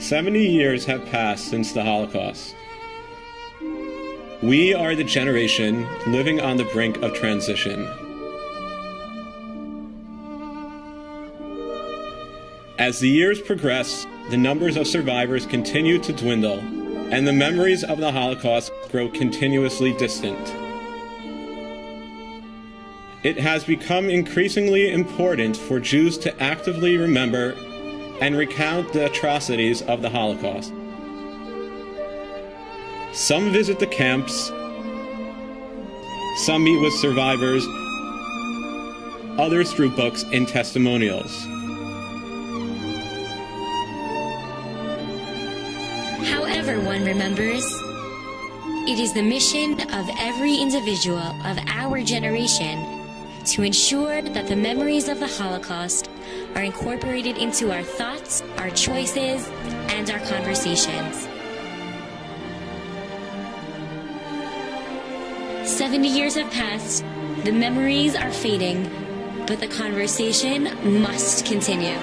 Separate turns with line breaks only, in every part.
70 years have passed since the Holocaust. We are the generation living on the brink of transition. As the years progress, the numbers of survivors continue to dwindle, and the memories of the Holocaust grow continuously distant. It has become increasingly important for Jews to actively remember and recount the atrocities of the Holocaust. Some visit the camps, some meet with survivors, others through books and testimonials.
However one remembers, it is the mission of every individual of our generation to ensure that the memories of the Holocaust are incorporated into our thoughts, our choices, and our conversations. 70 years have passed, the memories are fading, but the conversation must continue.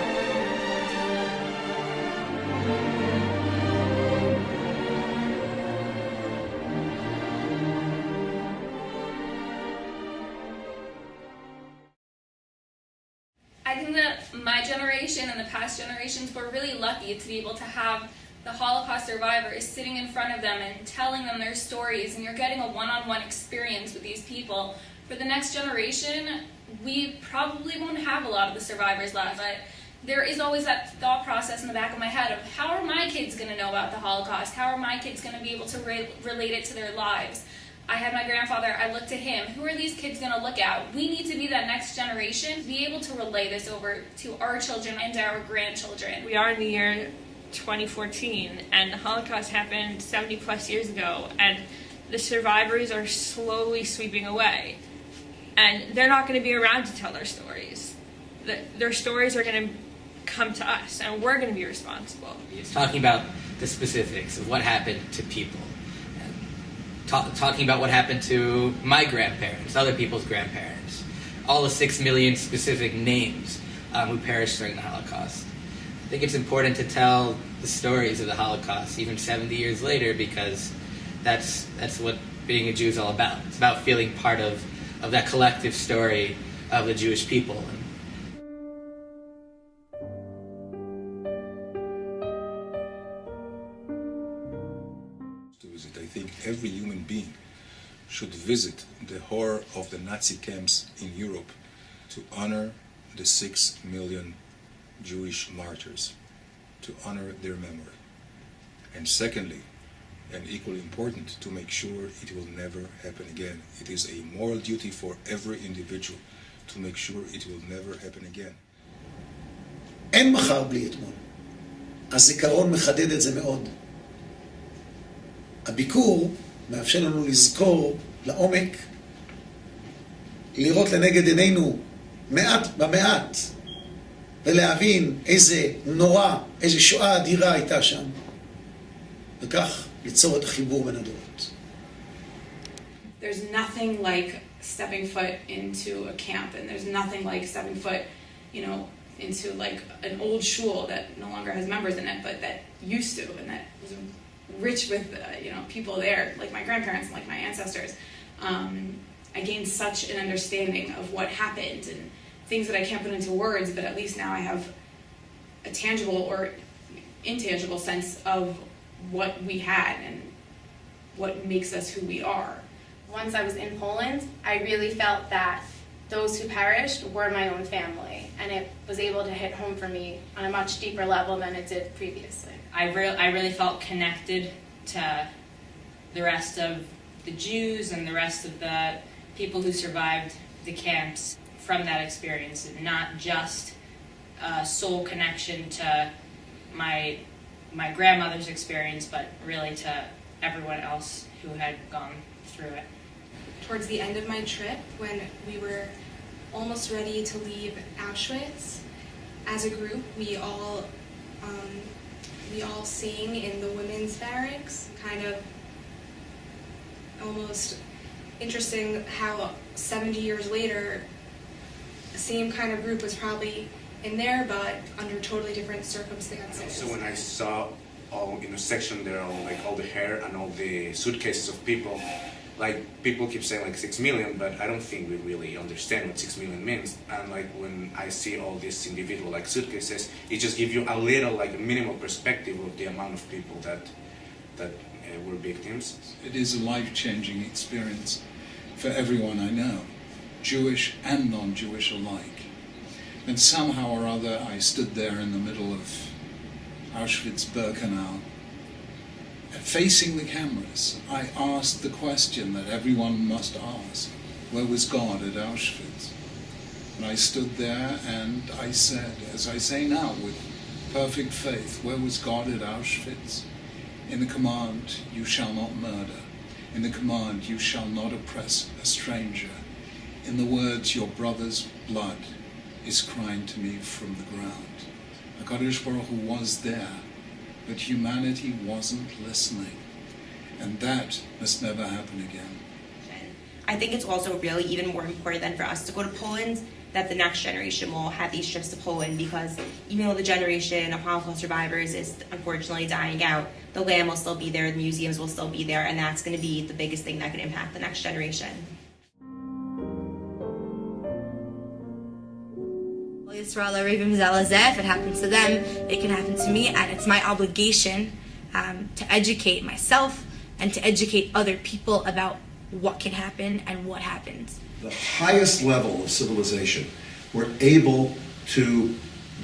I think that my generation and the past generations were really lucky to be able to have the Holocaust survivors sitting in front of them and telling them their stories, and you're getting a one-on-one experience with these people. For the next generation, we probably won't have a lot of the survivors left, but there is always that thought process in the back of my head of how are my kids going to know about the Holocaust? How are my kids going to be able to relate it to their lives? I had my grandfather, I looked to him. Who are these kids going to look at? We need to be that next generation, be able to relay this over to our children and our grandchildren.
We are in the year 2014, and the Holocaust happened 70 plus years ago, and the survivors are slowly sweeping away. And they're not going to be around to tell their stories. Their stories are going to come to us, and we're going to be responsible.
Talking about the specifics of what happened to people. Talking about what happened to my grandparents, other people's grandparents, all the 6 million specific names who perished during the Holocaust. I think it's important to tell the stories of the Holocaust, even 70 years later, because that's what being a Jew is all about. It's about feeling part of that collective story of the Jewish people.
I think every human being should visit the horror of the Nazi camps in Europe to honor the 6 million Jewish martyrs, to honor their memory. And secondly, and equally important, to make sure it will never happen again. It is a moral duty for every individual to make sure it will never happen again.
אין מחר בלי אתמול. הזיכרון מחדד את זה מאוד. הביקור מאפשר לנו לזכור לעומק, לראות לנגד עינינו מעט במעט, ולהבין איזה נורא, איזה שואה אדירה הייתה שם, וכך ליצור את החיבור בין הדורות.
There's nothing like stepping foot into a camp, and there's nothing like stepping foot, into like an old shul that no longer has members in it, but that used to, and that was rich with, people there, like my grandparents and like my ancestors. I gained such an understanding of what happened and things that I can't put into words, but at least now I have a tangible or intangible sense of what we had and what makes us who we are.
Once I was in Poland, I really felt that those who perished were my own family, and it was able to hit home for me on a much deeper level than it did previously.
I really felt connected to the rest of the Jews and the rest of the people who survived the camps from that experience, and not just a soul connection to my grandmother's experience, but really to everyone else who had gone through it.
Towards the end of my trip, when we were almost ready to leave Auschwitz, as a group, we all sang in the women's barracks, kind of almost interesting how 70 years later, the same kind of group was probably in there, but under totally different circumstances.
So when I saw all in a section there are like all the hair and all the suitcases of people. Like people keep saying like 6 million, but I don't think we really understand what 6 million means. And like when I see all these individual like suitcases, it just gives you a little like a minimal perspective of the amount of people that were victims.
It is a life-changing experience for everyone I know, Jewish and non-Jewish alike. And somehow or other I stood there in the middle of Auschwitz-Birkenau, facing the cameras. I asked the question that everyone must ask: where was God at Auschwitz? And I stood there and I said, as I say now with perfect faith, where was God at Auschwitz? In the command, you shall not murder. In the command, you shall not oppress a stranger. In the words, your brother's blood is crying to me from the ground. HaKadosh Baruch Hu was there, but humanity wasn't listening. And that must never happen again.
I think it's also really even more important than for us to go to Poland, that the next generation will have these trips to Poland, because even though the generation of Holocaust survivors is unfortunately dying out, the land will still be there, the museums will still be there, and that's going to be the biggest thing that can impact the next generation.
If it happens to them, it can happen to me, and it's my obligation to educate myself and to educate other people about what can happen and what happens.
The highest level of civilization, we're able to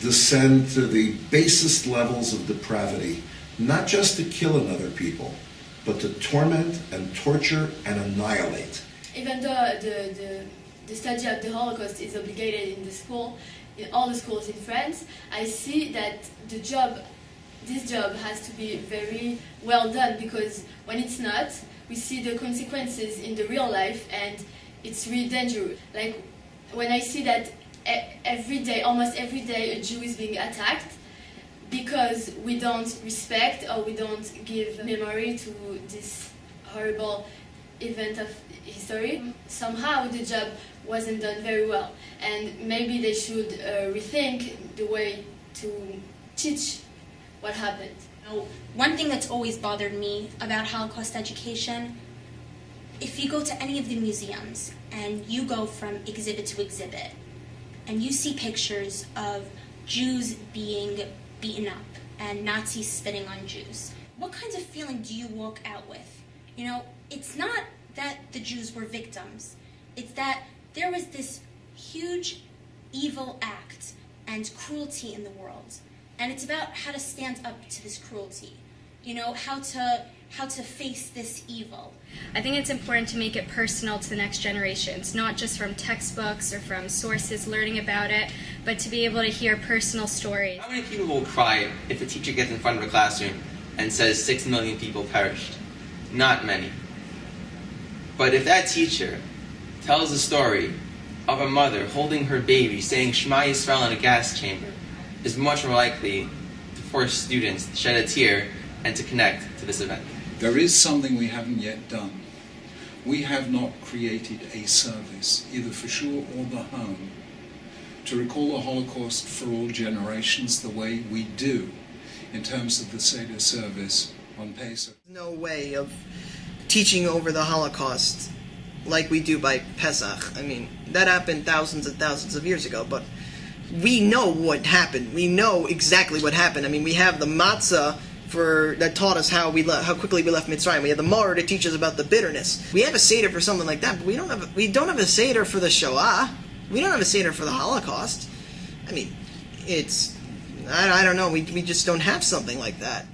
descend to the basest levels of depravity, not just to kill another people, but to torment and torture and annihilate.
Even though the study of the Holocaust is obligated in the school, in all the schools in France, I see that this job has to be very well done, because when it's not, we see the consequences in the real life, and it's really dangerous. Like when I see that every day, almost every day, a Jew is being attacked because we don't respect or we don't give memory to this horrible event of history. Somehow the job wasn't done very well, and maybe they should rethink the way to teach what happened.
One thing that's always bothered me about Holocaust education, if you go to any of the museums and you go from exhibit to exhibit and you see pictures of Jews being beaten up and Nazis spitting on Jews, what kinds of feeling do you walk out with? You know, it's not that the Jews were victims, it's that there was this huge evil act and cruelty in the world. And it's about how to stand up to this cruelty, you know, how to face this evil.
I think it's important to make it personal to the next generations, not just from textbooks or from sources learning about it, but to be able to hear personal stories.
How many people will cry if a teacher gets in front of a classroom and says 6 million people perished? Not many. But if that teacher tells a story of a mother holding her baby saying Shema Yisrael in a gas chamber, is much more likely to force students to shed a tear and to connect to this event.
There is something we haven't yet done. We have not created a service, either for shul or the home, to recall the Holocaust for all generations the way we do in terms of the Seder service on Pesach.
No way of teaching over the Holocaust like we do by Pesach. I mean, that happened thousands and thousands of years ago, but we know what happened. We know exactly what happened. I mean, we have the matzah that taught us how quickly we left Mitzrayim. We have the Mar to teach us about the bitterness. We have a Seder for something like that, but we don't have a Seder for the Shoah. We don't have a Seder for the Holocaust. I mean, I don't know. We just don't have something like that.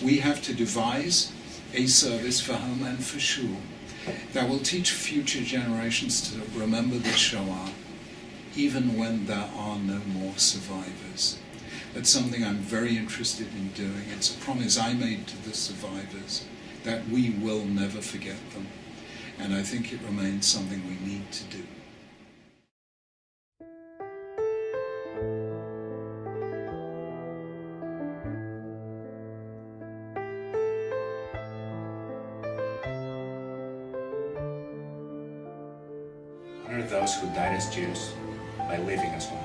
We have to devise a service for home and for shul that will teach future generations to remember the Shoah, even when there are no more survivors. That's something I'm very interested in doing. It's a promise I made to the survivors that we will never forget them. And I think it remains something we need to do.
Honor those who died as Jews by living as one.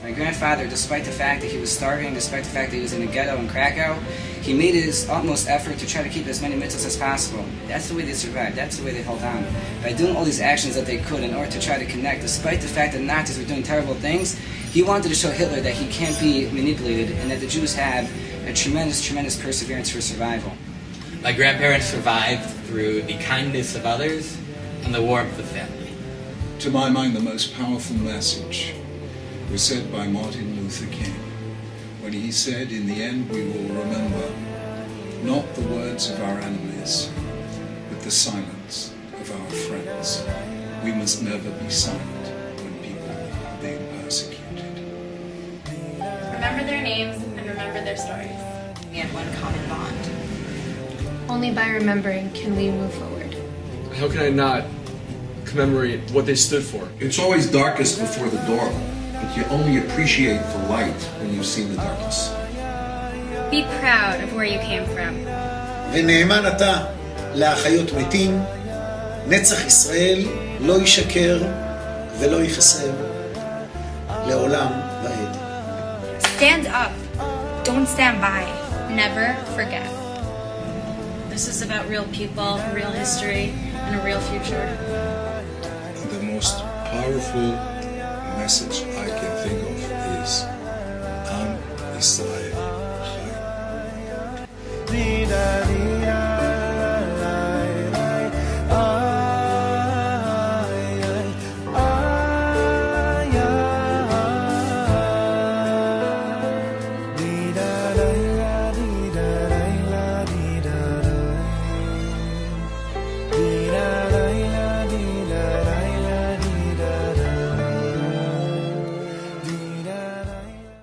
My grandfather, despite the fact that he was starving, despite the fact that he was in a ghetto in Krakow, he made his utmost effort to try to keep as many mitzvahs as possible. That's the way they survived. That's the way they held on. By doing all these actions that they could in order to try to connect, despite the fact that Nazis were doing terrible things, he wanted to show Hitler that he can't be manipulated and that the Jews have a tremendous, tremendous perseverance for survival.
My grandparents survived through the kindness of others and the warmth of family.
To my mind, the most powerful message was said by Martin Luther King when he said, in the end we will remember not the words of our enemies, but the silence of our friends. We must never be silent when people are being persecuted.
Remember their names and remember their stories.
We have one common bond.
Only by remembering can we move forward.
How can I not commemorate what they stood for?
It's always darkest before the dawn, but you only appreciate the light when you've seen the darkness.
Be proud of where you came from.
ונאמן אתה לאחיות מתים, נצח ישראל לא ישקר ולא יחסר, לעולם ועד.
Stand up. Don't stand by.
Never forget.
This is about real people, real history, and a real future.
The most powerful message